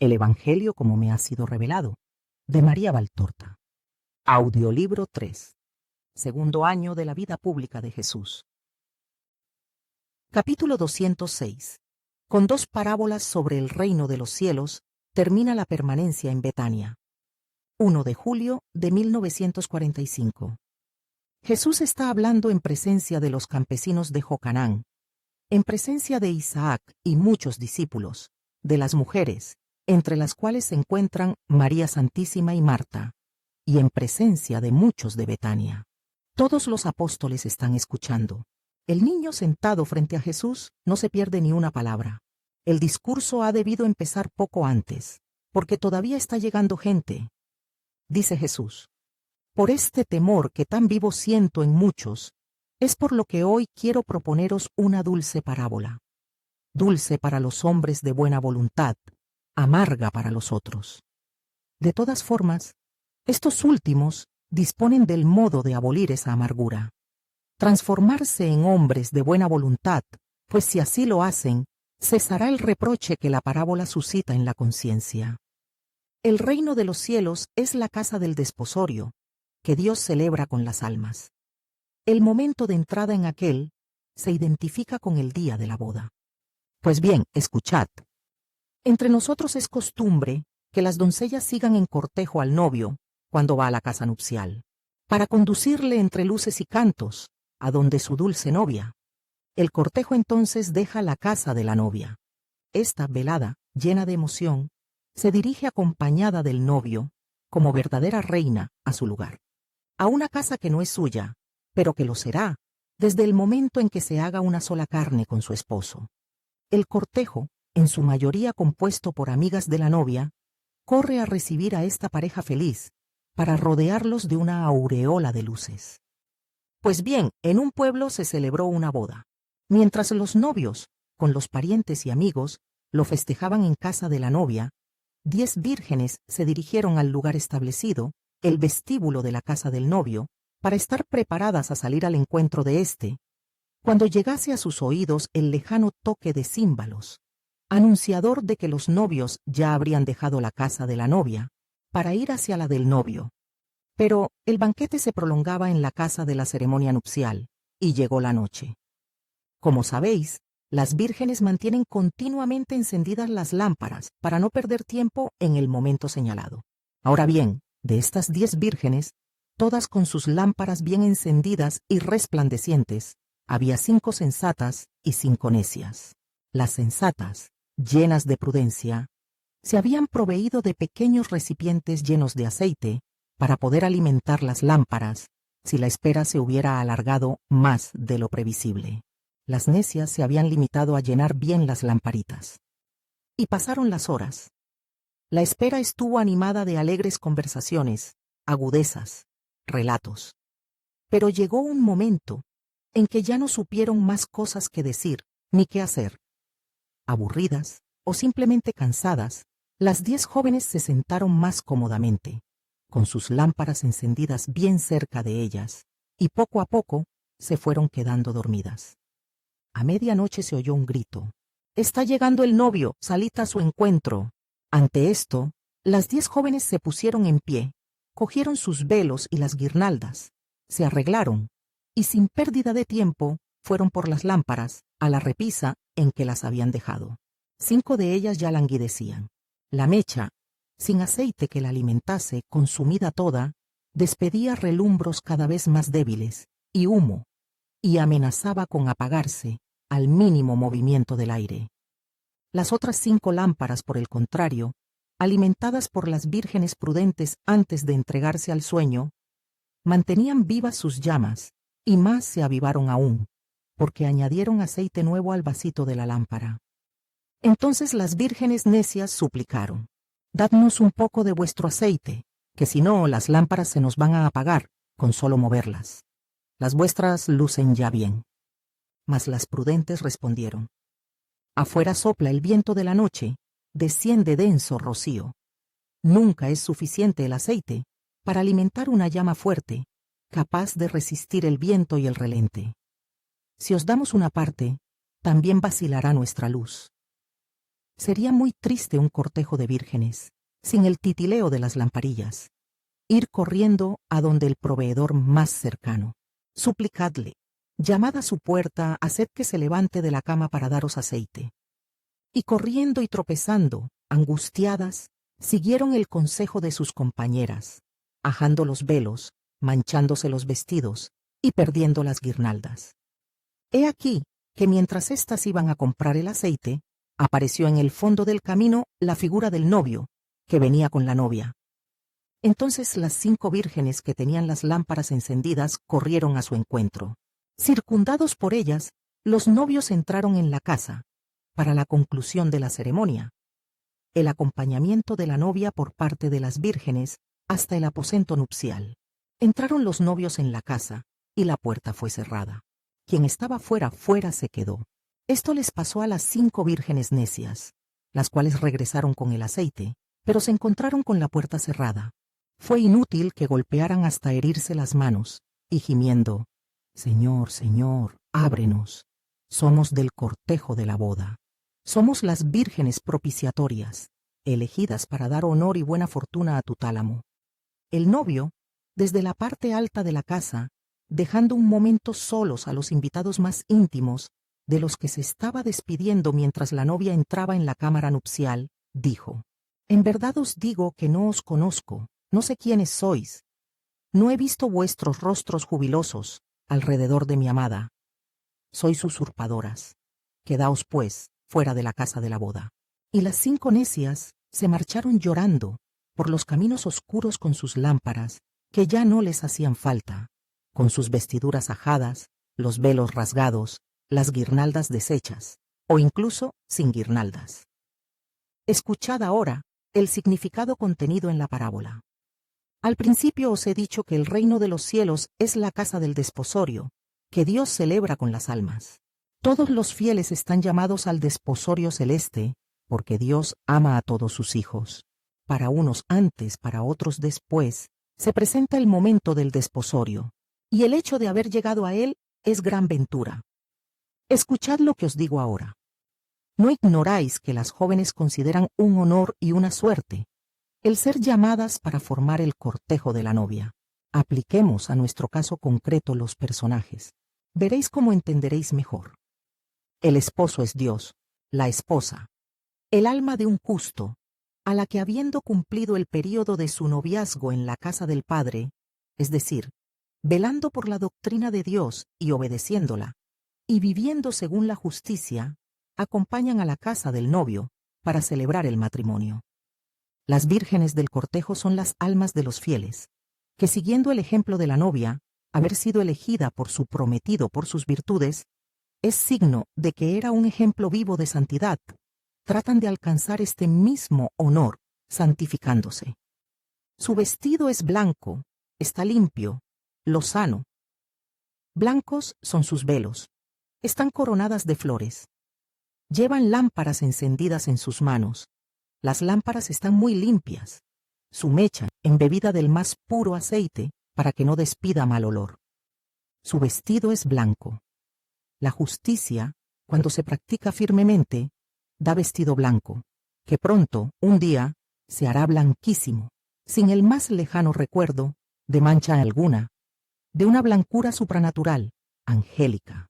El Evangelio como me ha sido revelado, de María Valtorta. Audiolibro 3. Segundo año de la vida pública de Jesús. Capítulo 206. Con dos parábolas sobre el reino de los cielos, termina la permanencia en Betania. 1 de julio de 1945. Jesús está hablando en presencia de los campesinos de Jocanán, en presencia de Isaac y muchos discípulos, de las mujeres, entre las cuales se encuentran María Santísima y Marta, y en presencia de muchos de Betania. Todos los apóstoles están escuchando. El niño sentado frente a Jesús no se pierde ni una palabra. El discurso ha debido empezar poco antes, porque todavía está llegando gente. Dice Jesús: por este temor que tan vivo siento en muchos, es por lo que hoy quiero proponeros una dulce parábola. Dulce para los hombres de buena voluntad, amarga para los otros. De todas formas, estos últimos disponen del modo de abolir esa amargura. Transformarse en hombres de buena voluntad, pues si así lo hacen, cesará el reproche que la parábola suscita en la conciencia. El reino de los cielos es la casa del desposorio, que Dios celebra con las almas. El momento de entrada en aquel se identifica con el día de la boda. Pues bien, escuchad. Entre nosotros es costumbre que las doncellas sigan en cortejo al novio cuando va a la casa nupcial, para conducirle entre luces y cantos a donde su dulce novia. El cortejo entonces deja la casa de la novia. Esta, velada, llena de emoción, se dirige acompañada del novio, como verdadera reina, a su lugar. A una casa que no es suya, pero que lo será, desde el momento en que se haga una sola carne con su esposo. El cortejo, en su mayoría compuesto por amigas de la novia, corre a recibir a esta pareja feliz, para rodearlos de una aureola de luces. Pues bien, en un pueblo se celebró una boda. Mientras los novios, con los parientes y amigos, lo festejaban en casa de la novia, 10 vírgenes se dirigieron al lugar establecido, el vestíbulo de la casa del novio, para estar preparadas a salir al encuentro de éste, cuando llegase a sus oídos el lejano toque de címbalos, anunciador de que los novios ya habrían dejado la casa de la novia, para ir hacia la del novio. Pero el banquete se prolongaba en la casa de la ceremonia nupcial, y llegó la noche. Como sabéis, las vírgenes mantienen continuamente encendidas las lámparas para no perder tiempo en el momento señalado. Ahora bien, de estas 10 vírgenes, todas con sus lámparas bien encendidas y resplandecientes, había 5 sensatas y 5 necias. Las sensatas, llenas de prudencia, se habían proveído de pequeños recipientes llenos de aceite para poder alimentar las lámparas si la espera se hubiera alargado más de lo previsible. Las necias se habían limitado a llenar bien las lamparitas. Y pasaron las horas. La espera estuvo animada de alegres conversaciones, agudezas, relatos. Pero llegó un momento en que ya no supieron más cosas que decir ni qué hacer. Aburridas o simplemente cansadas, las 10 jóvenes se sentaron más cómodamente, con sus lámparas encendidas bien cerca de ellas, y poco a poco se fueron quedando dormidas. A medianoche se oyó un grito: «¡Está llegando el novio! ¡Salid a su encuentro!». Ante esto, las 10 jóvenes se pusieron en pie, cogieron sus velos y las guirnaldas, se arreglaron, y sin pérdida de tiempo fueron por las lámparas a la repisa en que las habían dejado. 5 de ellas ya languidecían. La mecha, sin aceite que la alimentase, consumida toda, despedía relumbros cada vez más débiles, y humo, y amenazaba con apagarse al mínimo movimiento del aire. Las otras 5 lámparas, por el contrario, alimentadas por las vírgenes prudentes antes de entregarse al sueño, mantenían vivas sus llamas, y más se avivaron aún, porque añadieron aceite nuevo al vasito de la lámpara. Entonces las vírgenes necias suplicaron: «Dadnos un poco de vuestro aceite, que si no las lámparas se nos van a apagar con solo moverlas. Las vuestras lucen ya bien». Mas las prudentes respondieron: «Afuera sopla el viento de la noche, desciende denso rocío. Nunca es suficiente el aceite para alimentar una llama fuerte, capaz de resistir el viento y el relente. Si os damos una parte, también vacilará nuestra luz». Sería muy triste un cortejo de vírgenes, sin el titileo de las lamparillas. Ir corriendo a donde el proveedor más cercano. Suplicadle, llamad a su puerta, haced que se levante de la cama para daros aceite. Y corriendo y tropezando, angustiadas, siguieron el consejo de sus compañeras, ajando los velos, manchándose los vestidos y perdiendo las guirnaldas. He aquí que mientras éstas iban a comprar el aceite, apareció en el fondo del camino la figura del novio, que venía con la novia. Entonces las 5 vírgenes que tenían las lámparas encendidas corrieron a su encuentro. Circundados por ellas, los novios entraron en la casa, para la conclusión de la ceremonia. El acompañamiento de la novia por parte de las vírgenes hasta el aposento nupcial. Entraron los novios en la casa, y la puerta fue cerrada. Quien estaba fuera se quedó. Esto les pasó a las 5 vírgenes necias, las cuales regresaron con el aceite, pero se encontraron con la puerta cerrada. Fue inútil que golpearan hasta herirse las manos, y gimiendo, «Señor, Señor, ábrenos. Somos del cortejo de la boda. Somos las vírgenes propiciatorias, elegidas para dar honor y buena fortuna a tu tálamo». El novio, desde la parte alta de la casa, dejando un momento solos a los invitados más íntimos, de los que se estaba despidiendo mientras la novia entraba en la cámara nupcial, dijo, «En verdad os digo que no os conozco, no sé quiénes sois. No he visto vuestros rostros jubilosos alrededor de mi amada. Sois usurpadoras. Quedaos, pues, fuera de la casa de la boda». Y las 5 necias se marcharon llorando por los caminos oscuros con sus lámparas, que ya no les hacían falta, con sus vestiduras ajadas, los velos rasgados, las guirnaldas deshechas, o incluso sin guirnaldas. Escuchad ahora el significado contenido en la parábola. Al principio os he dicho que el reino de los cielos es la casa del desposorio, que Dios celebra con las almas. Todos los fieles están llamados al desposorio celeste, porque Dios ama a todos sus hijos. Para unos antes, para otros después, se presenta el momento del desposorio, y el hecho de haber llegado a él es gran ventura. Escuchad lo que os digo ahora. ¿No ignoráis que las jóvenes consideran un honor y una suerte el ser llamadas para formar el cortejo de la novia? Apliquemos a nuestro caso concreto los personajes. Veréis cómo entenderéis mejor. El esposo es Dios, la esposa, el alma de un justo, a la que habiendo cumplido el período de su noviazgo en la casa del Padre, es decir, velando por la doctrina de Dios y obedeciéndola, y viviendo según la justicia, acompañan a la casa del novio para celebrar el matrimonio. Las vírgenes del cortejo son las almas de los fieles, que siguiendo el ejemplo de la novia, haber sido elegida por su prometido por sus virtudes, es signo de que era un ejemplo vivo de santidad. Tratan de alcanzar este mismo honor, santificándose. Su vestido es blanco, está limpio, lozano. Blancos son sus velos. Están coronadas de flores. Llevan lámparas encendidas en sus manos. Las lámparas están muy limpias. Su mecha, embebida del más puro aceite, para que no despida mal olor. Su vestido es blanco. La justicia, cuando se practica firmemente, da vestido blanco, que pronto, un día, se hará blanquísimo, sin el más lejano recuerdo de mancha alguna, de una blancura supranatural, angélica.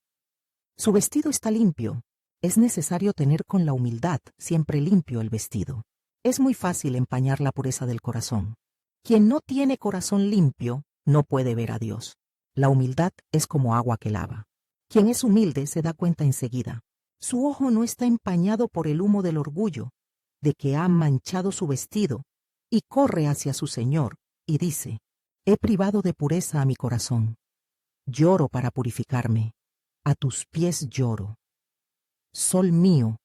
Su vestido está limpio. Es necesario tener con la humildad siempre limpio el vestido. Es muy fácil empañar la pureza del corazón. Quien no tiene corazón limpio no puede ver a Dios. La humildad es como agua que lava. Quien es humilde se da cuenta enseguida. Su ojo no está empañado por el humo del orgullo, de que ha manchado su vestido, y corre hacia su Señor, y dice, «He privado de pureza a mi corazón. Lloro para purificarme. A tus pies lloro. Sol mío,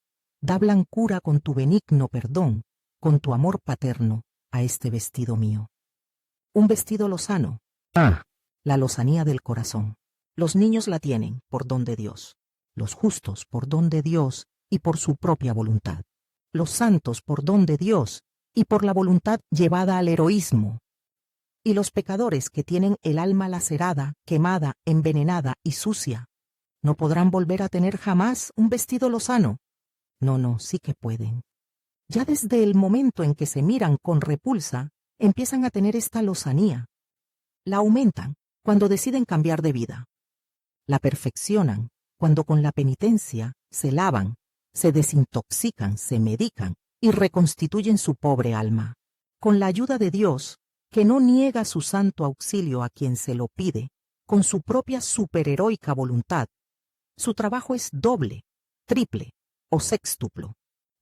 da blancura con tu benigno perdón, con tu amor paterno, a este vestido mío». Un vestido lozano. La lozanía del corazón. Los niños la tienen por don de Dios. Los justos por don de Dios y por su propia voluntad. Los santos por don de Dios y por la voluntad llevada al heroísmo. Y los pecadores que tienen el alma lacerada, quemada, envenenada y sucia, ¿no podrán volver a tener jamás un vestido lozano? No, sí que pueden. Ya desde el momento en que se miran con repulsa, empiezan a tener esta lozanía. La aumentan cuando deciden cambiar de vida. La perfeccionan cuando con la penitencia se lavan, se desintoxican, se medican y reconstituyen su pobre alma. Con la ayuda de Dios, que no niega su santo auxilio a quien se lo pide, con su propia superheroica voluntad, su trabajo es doble, triple o sextuplo,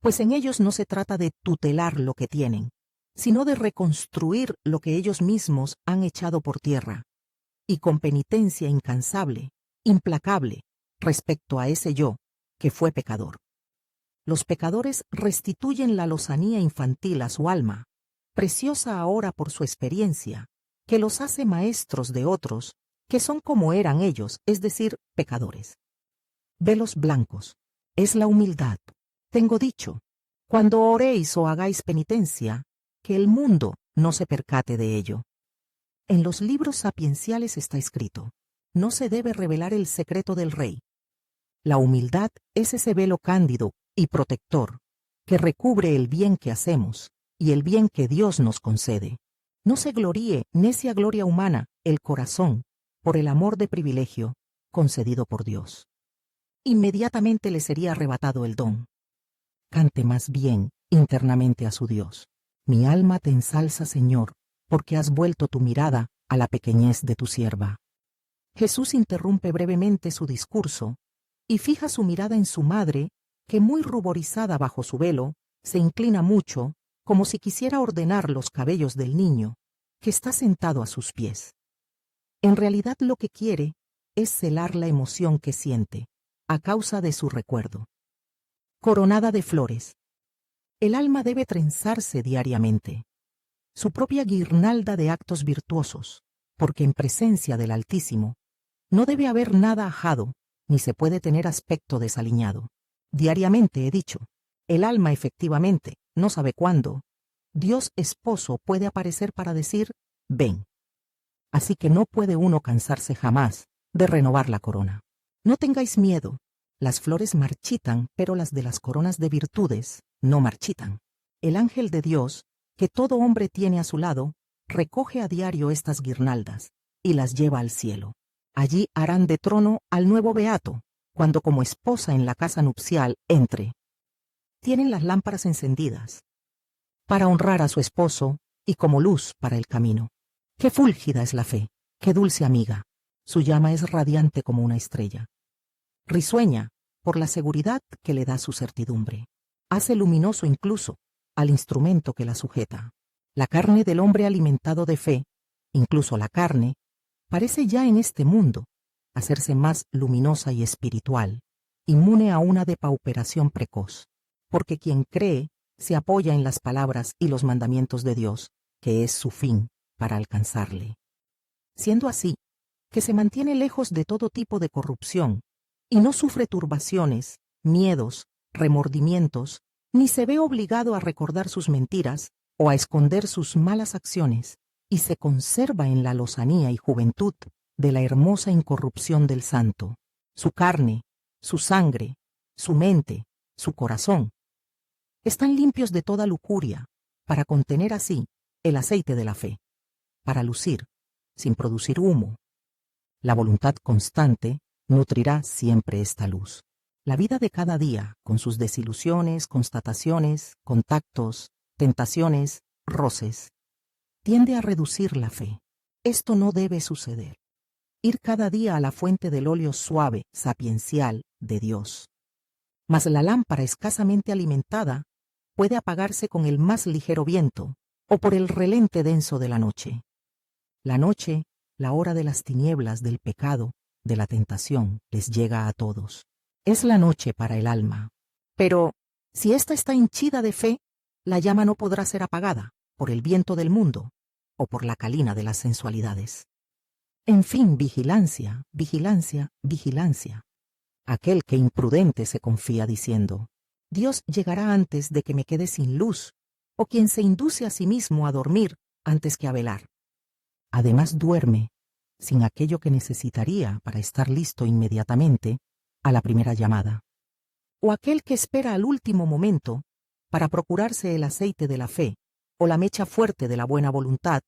pues en ellos no se trata de tutelar lo que tienen, sino de reconstruir lo que ellos mismos han echado por tierra, y con penitencia incansable, implacable, respecto a ese yo, que fue pecador. Los pecadores restituyen la lozanía infantil a su alma, preciosa ahora por su experiencia, que los hace maestros de otros, que son como eran ellos, es decir, pecadores. Velos blancos. Es la humildad. Tengo dicho, cuando oréis o hagáis penitencia, que el mundo no se percate de ello. En los libros sapienciales está escrito, no se debe revelar el secreto del rey. La humildad es ese velo cándido y protector, que recubre el bien que hacemos y el bien que Dios nos concede. No se gloríe necia gloria humana el corazón por el amor de privilegio concedido por Dios. Inmediatamente le sería arrebatado el don. Cante más bien internamente a su Dios. Mi alma te ensalza, Señor, porque has vuelto tu mirada a la pequeñez de tu sierva. Jesús interrumpe brevemente su discurso y fija su mirada en su madre, que muy ruborizada bajo su velo, se inclina mucho, como si quisiera ordenar los cabellos del niño, que está sentado a sus pies. En realidad lo que quiere es celar la emoción que siente, a causa de su recuerdo. Coronada de flores. El alma debe trenzarse diariamente. Su propia guirnalda de actos virtuosos, porque en presencia del Altísimo no debe haber nada ajado, ni se puede tener aspecto desaliñado. Diariamente he dicho, el alma efectivamente, no sabe cuándo, Dios esposo puede aparecer para decir, ven. Así que no puede uno cansarse jamás de renovar la corona. No tengáis miedo, las flores marchitan, pero las de las coronas de virtudes no marchitan. El ángel de Dios, que todo hombre tiene a su lado, recoge a diario estas guirnaldas y las lleva al cielo. Allí harán de trono al nuevo beato, cuando como esposa en la casa nupcial entre. Tienen las lámparas encendidas, para honrar a su esposo y como luz para el camino. Qué fúlgida es la fe, qué dulce amiga. Su llama es radiante como una estrella. Risueña por la seguridad que le da su certidumbre. Hace luminoso incluso al instrumento que la sujeta. La carne del hombre alimentado de fe, incluso la carne, parece ya en este mundo hacerse más luminosa y espiritual, inmune a una depauperación precoz, porque quien cree se apoya en las palabras y los mandamientos de Dios, que es su fin para alcanzarle. Siendo así, que se mantiene lejos de todo tipo de corrupción, y no sufre turbaciones, miedos, remordimientos, ni se ve obligado a recordar sus mentiras o a esconder sus malas acciones, y se conserva en la lozanía y juventud de la hermosa incorrupción del santo. Su carne, su sangre, su mente, su corazón, están limpios de toda lujuria, para contener así el aceite de la fe, para lucir, sin producir humo. La voluntad constante nutrirá siempre esta luz. La vida de cada día, con sus desilusiones, constataciones, contactos, tentaciones, roces, tiende a reducir la fe. Esto no debe suceder. Ir cada día a la fuente del óleo suave, sapiencial, de Dios. Mas la lámpara escasamente alimentada puede apagarse con el más ligero viento o por el relente denso de la noche. La noche, la hora de las tinieblas, del pecado, de la tentación, les llega a todos. Es la noche para el alma. Pero, si ésta está henchida de fe, la llama no podrá ser apagada por el viento del mundo o por la calina de las sensualidades. En fin, vigilancia, vigilancia, vigilancia. Aquel que imprudente se confía diciendo, Dios llegará antes de que me quede sin luz, o quien se induce a sí mismo a dormir antes que a velar. Además duerme, sin aquello que necesitaría para estar listo inmediatamente a la primera llamada. O aquel que espera al último momento para procurarse el aceite de la fe o la mecha fuerte de la buena voluntad,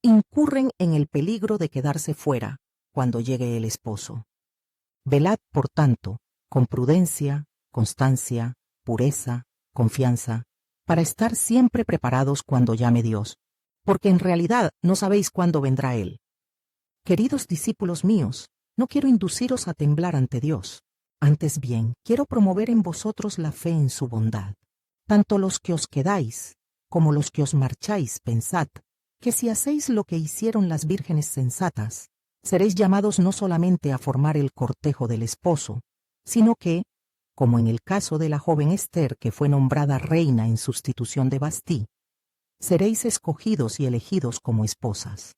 incurren en el peligro de quedarse fuera cuando llegue el esposo. Velad, por tanto, con prudencia, constancia, pureza, confianza, para estar siempre preparados cuando llame Dios, porque en realidad no sabéis cuándo vendrá Él. Queridos discípulos míos, no quiero induciros a temblar ante Dios. Antes bien, quiero promover en vosotros la fe en su bondad. Tanto los que os quedáis, como los que os marcháis, pensad, que si hacéis lo que hicieron las vírgenes sensatas, seréis llamados no solamente a formar el cortejo del esposo, sino que, como en el caso de la joven Esther que fue nombrada reina en sustitución de Bastí, seréis escogidos y elegidos como esposas.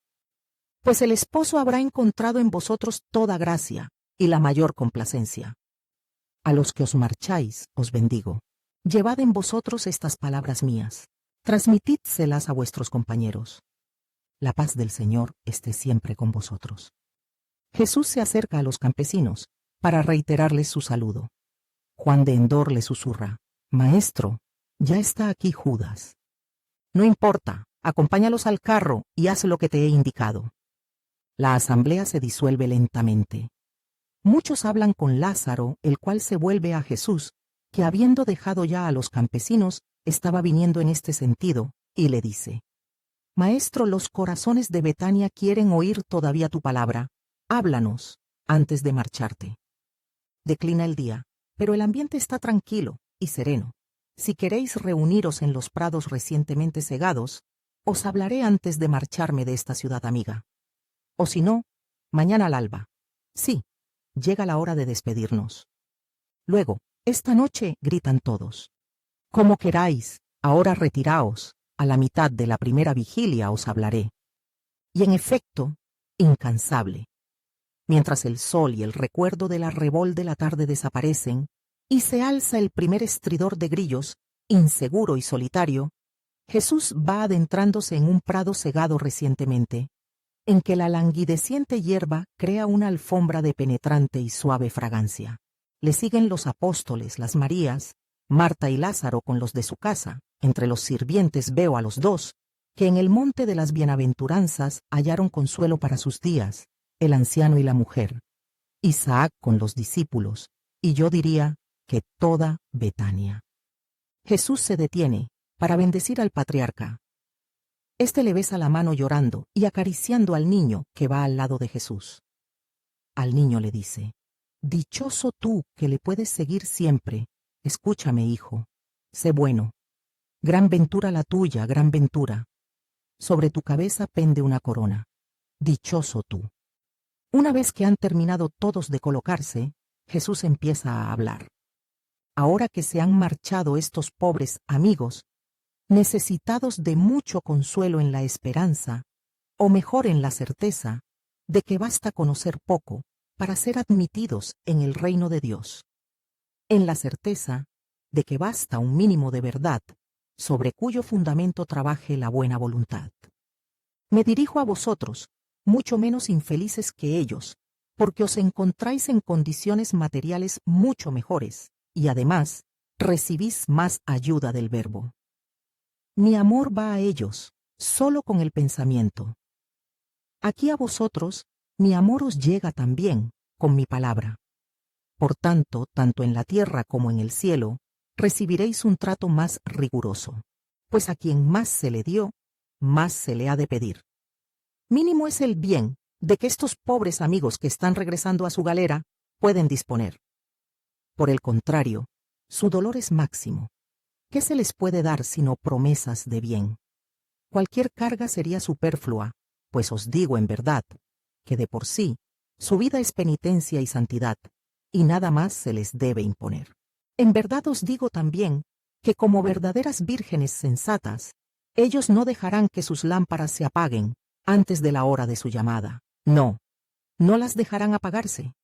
Pues el esposo habrá encontrado en vosotros toda gracia y la mayor complacencia. A los que os marcháis, os bendigo. Llevad en vosotros estas palabras mías. Transmitidselas a vuestros compañeros. La paz del Señor esté siempre con vosotros. Jesús se acerca a los campesinos para reiterarles su saludo. Juan de Endor le susurra: Maestro, ya está aquí Judas. No importa, acompáñalos al carro y haz lo que te he indicado. La asamblea se disuelve lentamente. Muchos hablan con Lázaro, el cual se vuelve a Jesús, que habiendo dejado ya a los campesinos, estaba viniendo en este sentido, y le dice: Maestro, los corazones de Betania quieren oír todavía tu palabra. Háblanos, antes de marcharte. Declina el día, pero el ambiente está tranquilo y sereno. Si queréis reuniros en los prados recientemente segados, os hablaré antes de marcharme de esta ciudad amiga. O si no, mañana al alba. Sí, llega la hora de despedirnos. Luego, esta noche, gritan todos. Como queráis, ahora retiraos, a la mitad de la primera vigilia os hablaré. Y en efecto, incansable. Mientras el sol y el recuerdo del arrebol de la tarde desaparecen, y se alza el primer estridor de grillos, inseguro y solitario, Jesús va adentrándose en un prado segado recientemente, en que la languideciente hierba crea una alfombra de penetrante y suave fragancia. Le siguen los apóstoles, las Marías, Marta y Lázaro con los de su casa. Entre los sirvientes veo a los dos, que en el monte de las bienaventuranzas hallaron consuelo para sus días, el anciano y la mujer. Isaac con los discípulos, y yo diría que toda Betania. Jesús se detiene para bendecir al patriarca. Este le besa la mano llorando y acariciando al niño que va al lado de Jesús. Al niño le dice: Dichoso tú que le puedes seguir siempre. Escúchame, hijo. Sé bueno. Gran ventura la tuya, gran ventura. Sobre tu cabeza pende una corona. Dichoso tú. Una vez que han terminado todos de colocarse, Jesús empieza a hablar. Ahora que se han marchado estos pobres amigos, necesitados de mucho consuelo en la esperanza, o mejor en la certeza, de que basta conocer poco para ser admitidos en el reino de Dios. En la certeza de que basta un mínimo de verdad, sobre cuyo fundamento trabaje la buena voluntad. Me dirijo a vosotros, mucho menos infelices que ellos, porque os encontráis en condiciones materiales mucho mejores, y además recibís más ayuda del Verbo. Mi amor va a ellos, solo con el pensamiento. Aquí a vosotros, mi amor os llega también, con mi palabra. Por tanto, tanto en la tierra como en el cielo, recibiréis un trato más riguroso, pues a quien más se le dio, más se le ha de pedir. Mínimo es el bien de que estos pobres amigos que están regresando a su galera pueden disponer. Por el contrario, su dolor es máximo. ¿Qué se les puede dar sino promesas de bien? Cualquier carga sería superflua, pues os digo en verdad, que de por sí, su vida es penitencia y santidad, y nada más se les debe imponer. En verdad os digo también, que como verdaderas vírgenes sensatas, ellos no dejarán que sus lámparas se apaguen antes de la hora de su llamada. No, no las dejarán apagarse.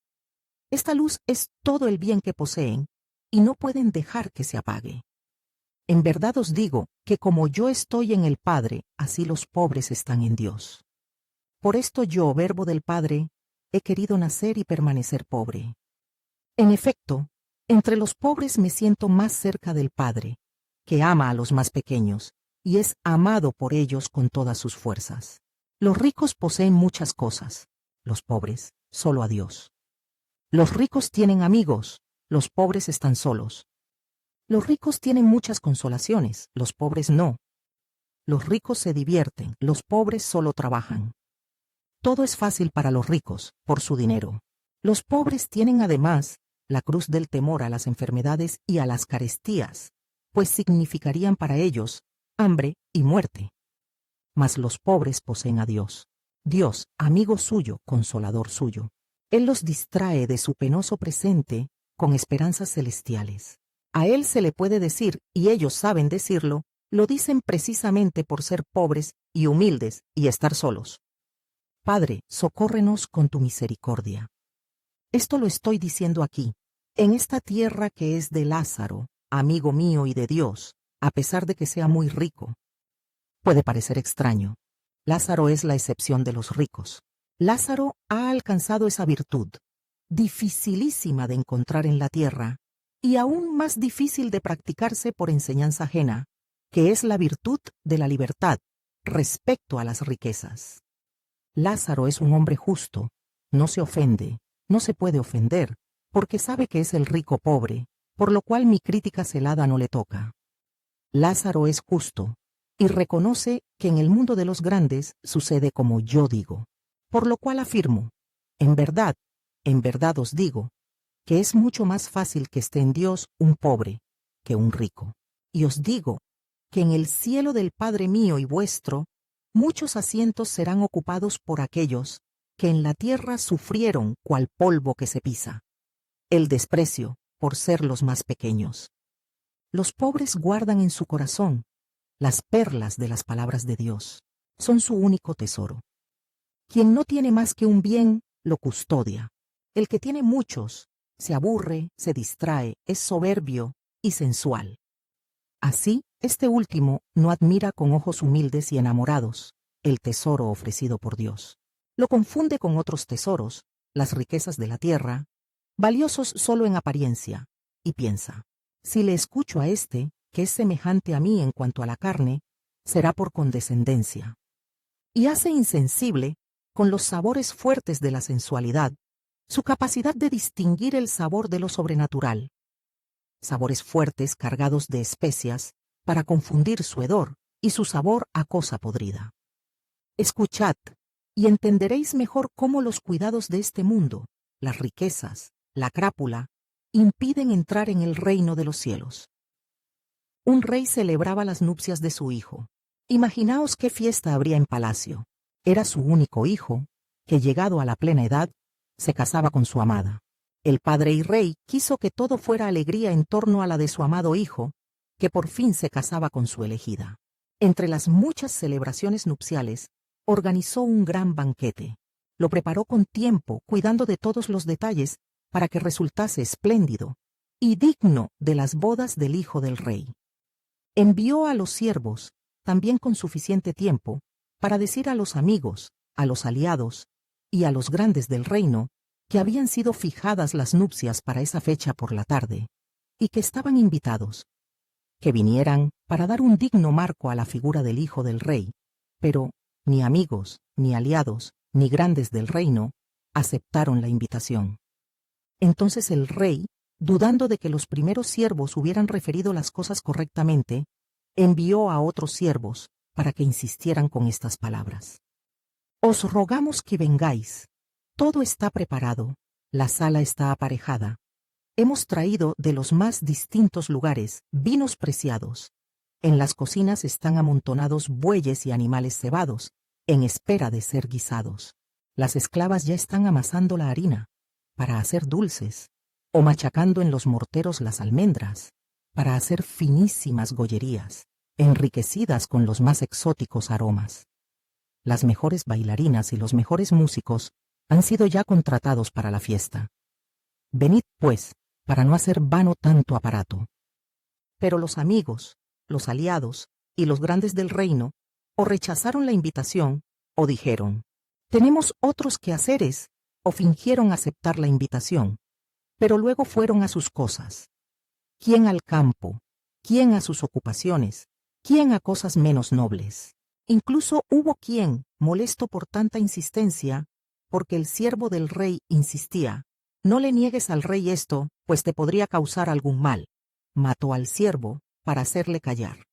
Esta luz es todo el bien que poseen, y no pueden dejar que se apague. En verdad os digo que como yo estoy en el Padre, así los pobres están en Dios. Por esto yo, Verbo del Padre, he querido nacer y permanecer pobre. En efecto, entre los pobres me siento más cerca del Padre, que ama a los más pequeños, y es amado por ellos con todas sus fuerzas. Los ricos poseen muchas cosas, los pobres, solo a Dios. Los ricos tienen amigos, los pobres están solos. Los ricos tienen muchas consolaciones, los pobres no. Los ricos se divierten, los pobres solo trabajan. Todo es fácil para los ricos, por su dinero. Los pobres tienen además la cruz del temor a las enfermedades y a las carestías, pues significarían para ellos hambre y muerte. Mas los pobres poseen a Dios. Dios, amigo suyo, consolador suyo. Él los distrae de su penoso presente con esperanzas celestiales. A Él se le puede decir, y ellos saben decirlo, lo dicen precisamente por ser pobres y humildes y estar solos. Padre, socórrenos con tu misericordia. Esto lo estoy diciendo aquí, en esta tierra que es de Lázaro, amigo mío y de Dios, a pesar de que sea muy rico. Puede parecer extraño. Lázaro es la excepción de los ricos. Lázaro ha alcanzado esa virtud, dificilísima de encontrar en la tierra, y aún más difícil de practicarse por enseñanza ajena, que es la virtud de la libertad respecto a las riquezas. Lázaro es un hombre justo, no se ofende, no se puede ofender, porque sabe que es el rico pobre, por lo cual mi crítica celada no le toca. Lázaro es justo, y reconoce que en el mundo de los grandes sucede como yo digo, por lo cual afirmo, en verdad os digo, que es mucho más fácil que esté en Dios un pobre que un rico. Y os digo que en el cielo del Padre mío y vuestro, muchos asientos serán ocupados por aquellos que en la tierra sufrieron cual polvo que se pisa, el desprecio por ser los más pequeños. Los pobres guardan en su corazón las perlas de las palabras de Dios, son su único tesoro. Quien no tiene más que un bien, lo custodia. El que tiene muchos, se aburre, se distrae, es soberbio y sensual. Así, este último no admira con ojos humildes y enamorados el tesoro ofrecido por Dios. Lo confunde con otros tesoros, las riquezas de la tierra, valiosos solo en apariencia, y piensa, si le escucho a este, que es semejante a mí en cuanto a la carne, será por condescendencia. Y hace insensible, con los sabores fuertes de la sensualidad, su capacidad de distinguir el sabor de lo sobrenatural. Sabores fuertes cargados de especias para confundir su hedor y su sabor a cosa podrida. Escuchad, y entenderéis mejor cómo los cuidados de este mundo, las riquezas, la crápula, impiden entrar en el reino de los cielos. Un rey celebraba las nupcias de su hijo. Imaginaos qué fiesta habría en palacio. Era su único hijo, que llegado a la plena edad, se casaba con su amada. El padre y rey quiso que todo fuera alegría en torno a la de su amado hijo, que por fin se casaba con su elegida. Entre las muchas celebraciones nupciales, organizó un gran banquete. Lo preparó con tiempo, cuidando de todos los detalles, para que resultase espléndido y digno de las bodas del hijo del rey. Envió a los siervos, también con suficiente tiempo, para decir a los amigos, a los aliados y a los grandes del reino que habían sido fijadas las nupcias para esa fecha por la tarde, y que estaban invitados, que vinieran para dar un digno marco a la figura del hijo del rey, pero ni amigos, ni aliados, ni grandes del reino aceptaron la invitación. Entonces el rey, dudando de que los primeros siervos hubieran referido las cosas correctamente, envió a otros siervos para que insistieran con estas palabras. Os rogamos que vengáis. Todo está preparado, la sala está aparejada. Hemos traído de los más distintos lugares vinos preciados. En las cocinas están amontonados bueyes y animales cebados, en espera de ser guisados. Las esclavas ya están amasando la harina para hacer dulces, o machacando en los morteros las almendras, para hacer finísimas gollerías, enriquecidas con los más exóticos aromas. Las mejores bailarinas y los mejores músicos han sido ya contratados para la fiesta. Venid, pues, para no hacer vano tanto aparato. Pero los amigos, los aliados y los grandes del reino o rechazaron la invitación o dijeron, tenemos otros quehaceres, o fingieron aceptar la invitación, pero luego fueron a sus cosas. ¿Quién al campo? quién a sus ocupaciones, quién a cosas menos nobles. Incluso hubo quien, molesto por tanta insistencia, porque el siervo del rey insistía, no le niegues al rey esto, pues te podría causar algún mal, mató al siervo para hacerle callar.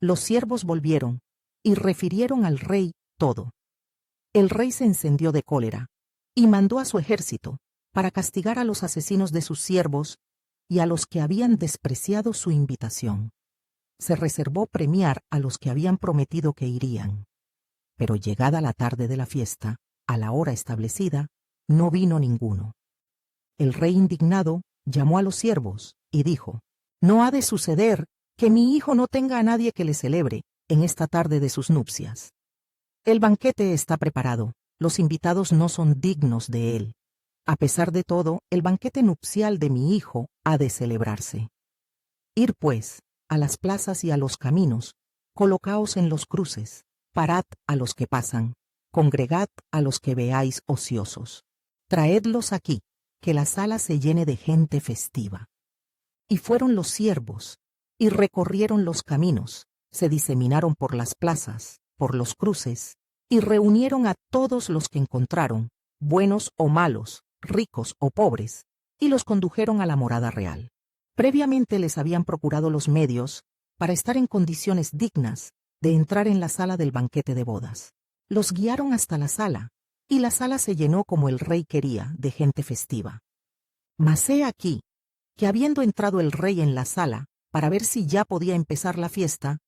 Los siervos volvieron y refirieron al rey todo. El rey se encendió de cólera y mandó a su ejército para castigar a los asesinos de sus siervos y a los que habían despreciado su invitación. Se reservó premiar a los que habían prometido que irían. Pero llegada la tarde de la fiesta, a la hora establecida, no vino ninguno. El rey indignado llamó a los siervos y dijo, no ha de suceder que mi hijo no tenga a nadie que le celebre en esta tarde de sus nupcias. El banquete está preparado, los invitados no son dignos de él. A pesar de todo, el banquete nupcial de mi hijo ha de celebrarse. Ir pues a las plazas y a los caminos, colocaos en los cruces, parad a los que pasan, congregad a los que veáis ociosos. Traedlos aquí, que la sala se llene de gente festiva. Y fueron los siervos, y recorrieron los caminos, se diseminaron por las plazas, por los cruces, y reunieron a todos los que encontraron, buenos o malos, ricos o pobres, y los condujeron a la morada real. Previamente les habían procurado los medios para estar en condiciones dignas de entrar en la sala del banquete de bodas. Los guiaron hasta la sala, y la sala se llenó como el rey quería de gente festiva. Mas he aquí, que habiendo entrado el rey en la sala, para ver si ya podía empezar la fiesta,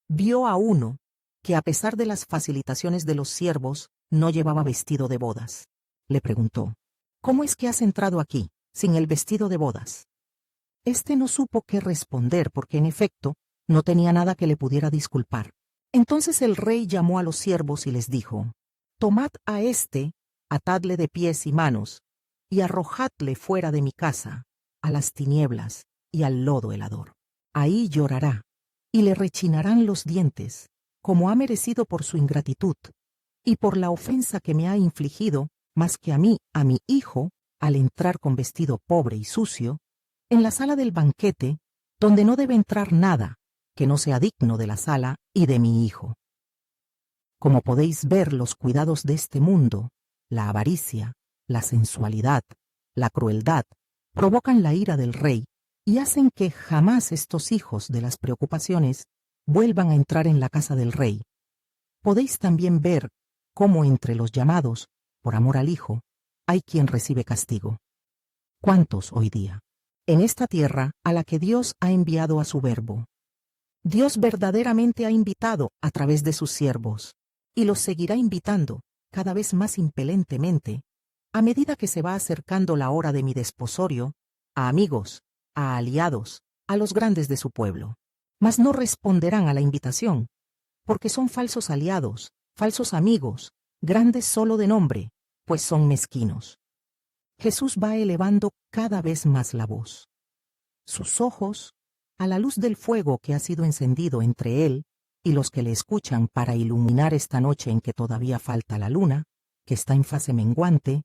vio a uno que a pesar de las facilitaciones de los siervos, no llevaba vestido de bodas. Le preguntó, ¿cómo es que has entrado aquí, sin el vestido de bodas? Este no supo qué responder porque en efecto no tenía nada que le pudiera disculpar. Entonces el rey llamó a los siervos y les dijo, tomad a éste, atadle de pies y manos, y arrojadle fuera de mi casa, a las tinieblas y al lodo helador. Ahí llorará, y le rechinarán los dientes, como ha merecido por su ingratitud, y por la ofensa que me ha infligido, más que a mí, a mi hijo, al entrar con vestido pobre y sucio, en la sala del banquete, donde no debe entrar nada que no sea digno de la sala y de mi hijo. Como podéis ver, los cuidados de este mundo, la avaricia, la sensualidad, la crueldad, provocan la ira del rey y hacen que jamás estos hijos de las preocupaciones vuelvan a entrar en la casa del rey. Podéis también ver cómo entre los llamados, por amor al hijo, hay quien recibe castigo. ¿Cuántos hoy día? En esta tierra a la que Dios ha enviado a su verbo. Dios verdaderamente ha invitado a través de sus siervos, y los seguirá invitando cada vez más impelentemente, a medida que se va acercando la hora de mi desposorio, a amigos, a aliados, a los grandes de su pueblo. Mas no responderán a la invitación, porque son falsos aliados, falsos amigos, grandes solo de nombre, pues son mezquinos. Jesús va elevando cada vez más la voz. Sus ojos, a la luz del fuego que ha sido encendido entre él y los que le escuchan para iluminar esta noche en que todavía falta la luna, que está en fase menguante,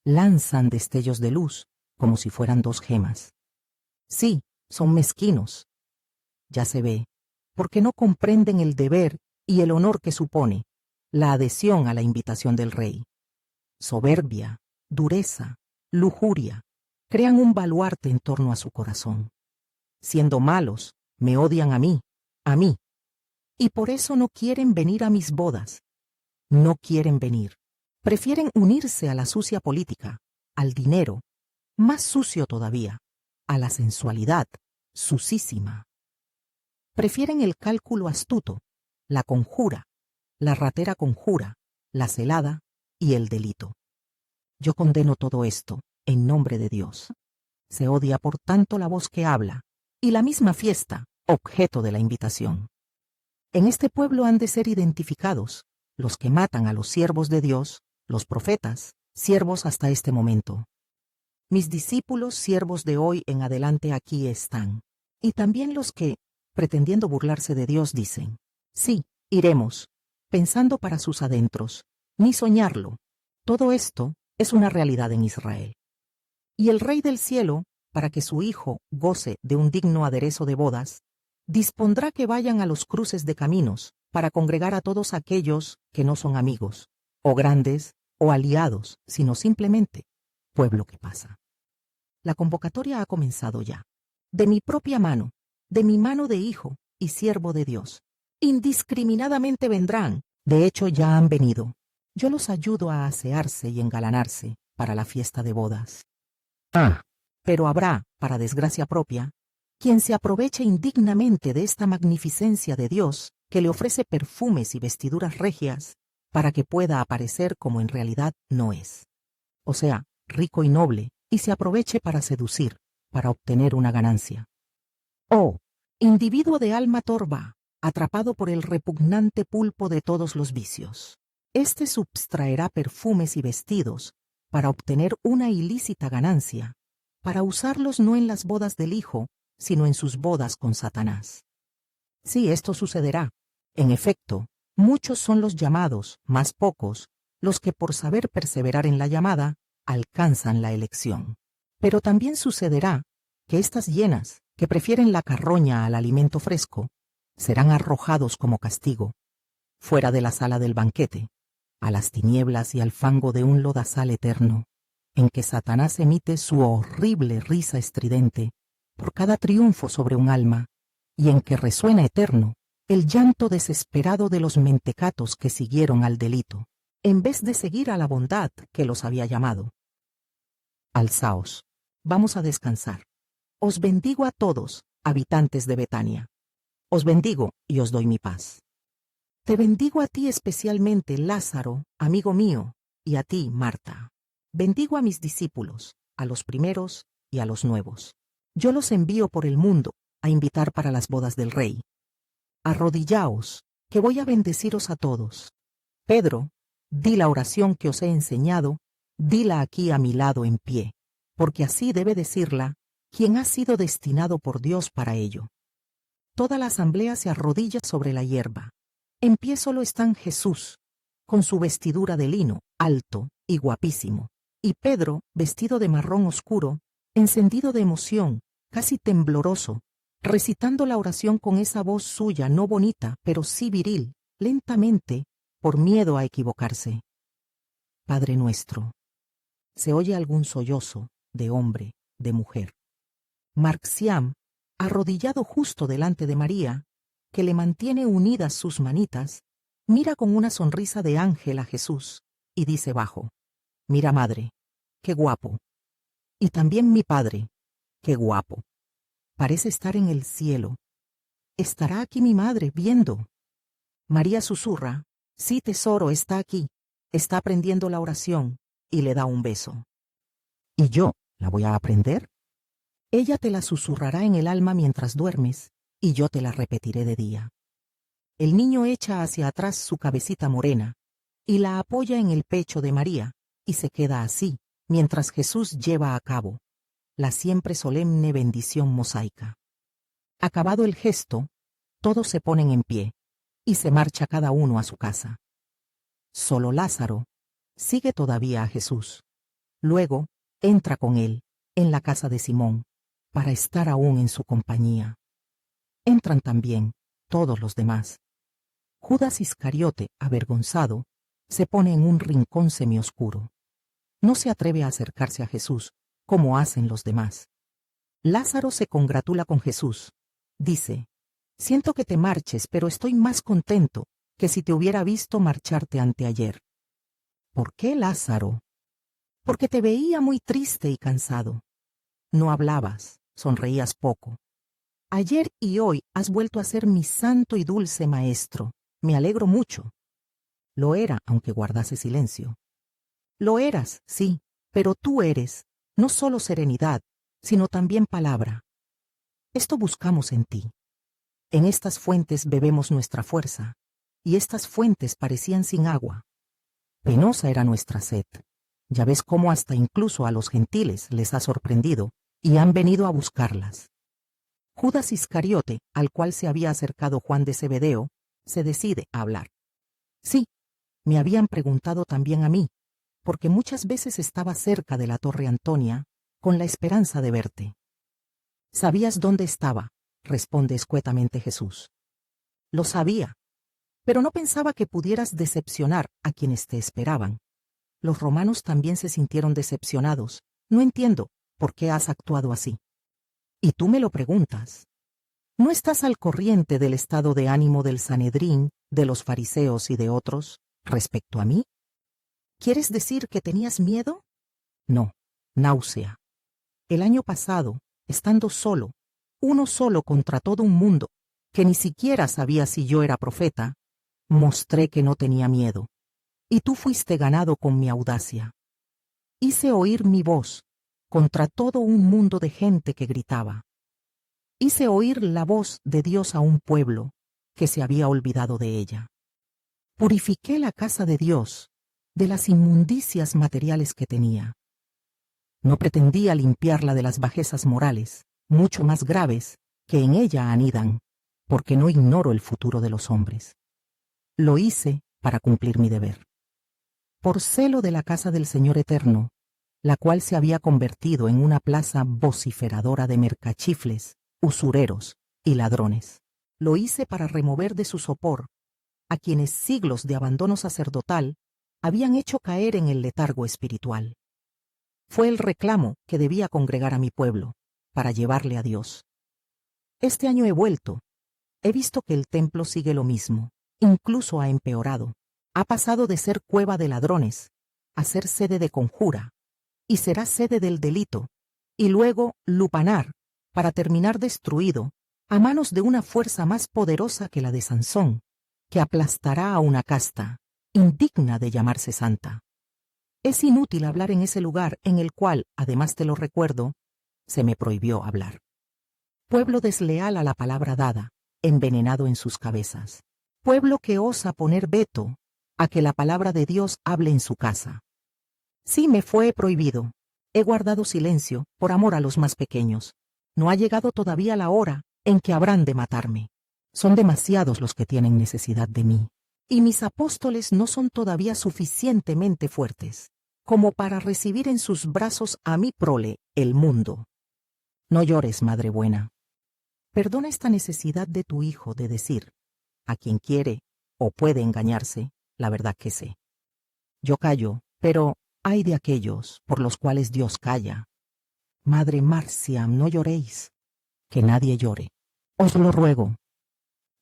lanzan destellos de luz como si fueran dos gemas. Sí, son mezquinos. Ya se ve, porque no comprenden el deber y el honor que supone la adhesión a la invitación del rey. Soberbia, dureza, lujuria, crean un baluarte en torno a su corazón. Siendo malos, me odian a mí, y por eso no quieren venir a mis bodas. No quieren venir. Prefieren unirse a la sucia política, al dinero, más sucio todavía, a la sensualidad, sucísima. Prefieren el cálculo astuto, la conjura, la ratera conjura, la celada y el delito. Yo condeno todo esto, en nombre de Dios. Se odia por tanto la voz que habla, y la misma fiesta, objeto de la invitación. En este pueblo han de ser identificados los que matan a los siervos de Dios, los profetas, siervos hasta este momento. Mis discípulos, siervos de hoy en adelante aquí están. Y también los que, pretendiendo burlarse de Dios, dicen, sí, iremos, pensando para sus adentros, ni soñarlo. Todo esto es una realidad en Israel. Y el Rey del cielo, para que su hijo goce de un digno aderezo de bodas, dispondrá que vayan a los cruces de caminos, para congregar a todos aquellos que no son amigos, o grandes, o aliados, sino simplemente pueblo que pasa. La convocatoria ha comenzado ya. De mi propia mano, de mi mano de hijo y siervo de Dios. Indiscriminadamente vendrán, de hecho ya han venido. Yo los ayudo a asearse y engalanarse para la fiesta de bodas. Pero habrá, para desgracia propia, quien se aproveche indignamente de esta magnificencia de Dios, que le ofrece perfumes y vestiduras regias, para que pueda aparecer como en realidad no es. O sea, rico y noble, y se aproveche para seducir, para obtener una ganancia. Oh, individuo de alma torva, atrapado por el repugnante pulpo de todos los vicios. Este subtraerá perfumes y vestidos para obtener una ilícita ganancia, para usarlos no en las bodas del Hijo, sino en sus bodas con Satanás. Sí, esto sucederá. En efecto, muchos son los llamados, más pocos, los que por saber perseverar en la llamada, alcanzan la elección. Pero también sucederá que estas hienas, que prefieren la carroña al alimento fresco, serán arrojados como castigo, fuera de la sala del banquete, a las tinieblas y al fango de un lodazal eterno, en que Satanás emite su horrible risa estridente por cada triunfo sobre un alma, y en que resuena eterno el llanto desesperado de los mentecatos que siguieron al delito, en vez de seguir a la bondad que los había llamado. Alzaos, vamos a descansar. Os bendigo a todos, habitantes de Betania. Os bendigo y os doy mi paz. Te bendigo a ti especialmente, Lázaro, amigo mío, y a ti, Marta. Bendigo a mis discípulos, a los primeros y a los nuevos. Yo los envío por el mundo a invitar para las bodas del Rey. Arrodillaos, que voy a bendeciros a todos. Pedro, di la oración que os he enseñado, dila aquí a mi lado en pie, porque así debe decirla quien ha sido destinado por Dios para ello. Toda la asamblea se arrodilla sobre la hierba. En pie solo están Jesús, con su vestidura de lino, alto y guapísimo, y Pedro, vestido de marrón oscuro, encendido de emoción, casi tembloroso, recitando la oración con esa voz suya no bonita, pero sí viril, lentamente, por miedo a equivocarse. Padre nuestro. Se oye algún sollozo, de hombre, de mujer. Marxiam, arrodillado justo delante de María, que le mantiene unidas sus manitas, mira con una sonrisa de ángel a Jesús, y dice bajo: mira, madre, qué guapo. Y también mi padre, qué guapo. Parece estar en el cielo. ¿Estará aquí mi madre viendo? María susurra: sí, tesoro, está aquí, está aprendiendo la oración, y le da un beso. ¿Y yo la voy a aprender? Ella te la susurrará en el alma mientras duermes, y yo te la repetiré de día. El niño echa hacia atrás su cabecita morena, y la apoya en el pecho de María, y se queda así, mientras Jesús lleva a cabo la siempre solemne bendición mosaica. Acabado el gesto, todos se ponen en pie, y se marcha cada uno a su casa. Solo Lázaro sigue todavía a Jesús. Luego, entra con él, en la casa de Simón, para estar aún en su compañía. Entran también todos los demás. Judas Iscariote, avergonzado, se pone en un rincón semioscuro. No se atreve a acercarse a Jesús, como hacen los demás. Lázaro se congratula con Jesús. Dice: siento que te marches, pero estoy más contento que si te hubiera visto marcharte anteayer. ¿Por qué, Lázaro? Porque te veía muy triste y cansado. No hablabas, sonreías poco. Ayer y hoy has vuelto a ser mi santo y dulce maestro. Me alegro mucho. Lo era, aunque guardase silencio. Lo eras, sí, pero tú eres no solo serenidad, sino también palabra. Esto buscamos en ti. En estas fuentes bebemos nuestra fuerza, y estas fuentes parecían sin agua. Penosa era nuestra sed. Ya ves cómo hasta incluso a los gentiles les ha sorprendido, y han venido a buscarlas. Judas Iscariote, al cual se había acercado Juan de Zebedeo, se decide a hablar. Sí, me habían preguntado también a mí, porque muchas veces estaba cerca de la Torre Antonia, con la esperanza de verte. Sabías dónde estaba, responde escuetamente Jesús. Lo sabía, pero no pensaba que pudieras decepcionar a quienes te esperaban. Los romanos también se sintieron decepcionados. No entiendo por qué has actuado así. Y tú me lo preguntas. ¿No estás al corriente del estado de ánimo del Sanedrín, de los fariseos y de otros, respecto a mí? ¿Quieres decir que tenías miedo? No, náusea. El año pasado, estando solo, uno solo contra todo un mundo, que ni siquiera sabía si yo era profeta, mostré que no tenía miedo. Y tú fuiste ganado con mi audacia. Hice oír mi voz contra todo un mundo de gente que gritaba. Hice oír la voz de Dios a un pueblo que se había olvidado de ella. Purifiqué la casa de Dios de las inmundicias materiales que tenía. No pretendía limpiarla de las bajezas morales, mucho más graves, que en ella anidan, porque no ignoro el futuro de los hombres. Lo hice para cumplir mi deber. Por celo de la casa del Señor Eterno, la cual se había convertido en una plaza vociferadora de mercachifles, usureros y ladrones. Lo hice para remover de su sopor a quienes siglos de abandono sacerdotal habían hecho caer en el letargo espiritual. Fue el reclamo que debía congregar a mi pueblo, para llevarle a Dios. Este año he vuelto. He visto que el templo sigue lo mismo, incluso ha empeorado. Ha pasado de ser cueva de ladrones a ser sede de conjura, y será sede del delito, y luego lupanar, para terminar destruido, a manos de una fuerza más poderosa que la de Sansón, que aplastará a una casta, indigna de llamarse santa. Es inútil hablar en ese lugar en el cual, además te lo recuerdo, se me prohibió hablar. Pueblo desleal a la palabra dada, envenenado en sus cabezas. Pueblo que osa poner veto a que la palabra de Dios hable en su casa. Sí, me fue prohibido. He guardado silencio por amor a los más pequeños. No ha llegado todavía la hora en que habrán de matarme. Son demasiados los que tienen necesidad de mí. Y mis apóstoles no son todavía suficientemente fuertes como para recibir en sus brazos a mi prole, el mundo. No llores, madre buena. Perdona esta necesidad de tu hijo de decir, a quien quiere o puede engañarse, la verdad que sé. Yo callo, pero ay de aquellos por los cuales Dios calla. Madre Marciam, no lloréis. Que nadie llore. Os lo ruego.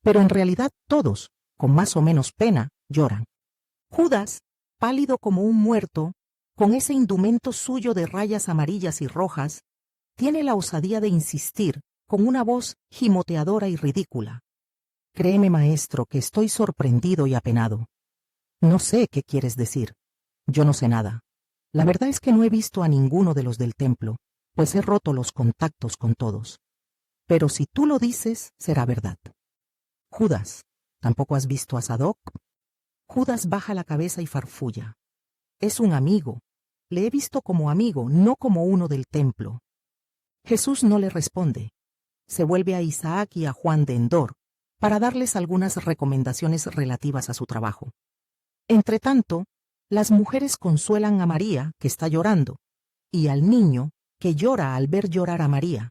Pero en realidad todos, con más o menos pena, lloran. Judas, pálido como un muerto, con ese indumento suyo de rayas amarillas y rojas, tiene la osadía de insistir, con una voz gimoteadora y ridícula. Créeme, maestro, que estoy sorprendido y apenado. No sé qué quieres decir. Yo no sé nada. La verdad es que no he visto a ninguno de los del templo, pues he roto los contactos con todos. Pero si tú lo dices, será verdad. Judas, ¿tampoco has visto a Sadoc? Judas baja la cabeza y farfulla. Es un amigo. Le he visto como amigo, no como uno del templo. Jesús no le responde. Se vuelve a Isaac y a Juan de Endor, para darles algunas recomendaciones relativas a su trabajo. Entretanto, las mujeres consuelan a María, que está llorando, y al niño, que llora al ver llorar a María.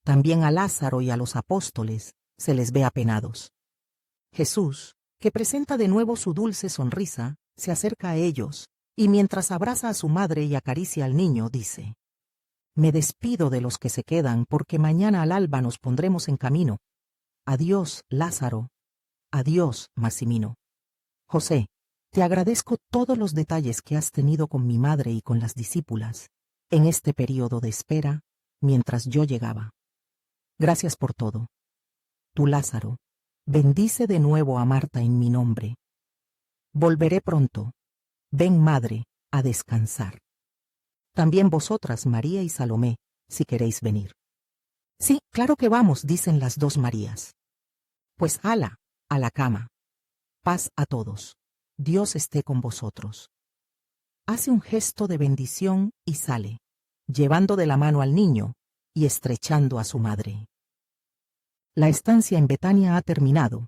También a Lázaro y a los apóstoles se les ve apenados. Jesús, que presenta de nuevo su dulce sonrisa, se acerca a ellos, y mientras abraza a su madre y acaricia al niño, dice: Me despido de los que se quedan, porque mañana al alba nos pondremos en camino. Adiós, Lázaro. Adiós, Massimino. José, te agradezco todos los detalles que has tenido con mi madre y con las discípulas, en este período de espera, mientras yo llegaba. Gracias por todo. Tú, Lázaro, bendice de nuevo a Marta en mi nombre. Volveré pronto. Ven, madre, a descansar. También vosotras, María y Salomé, si queréis venir. Sí, claro que vamos, dicen las dos Marías. Pues ala, a la cama. Paz a todos. Dios esté con vosotros. Hace un gesto de bendición y sale, llevando de la mano al niño y estrechando a su madre. La estancia en Betania ha terminado,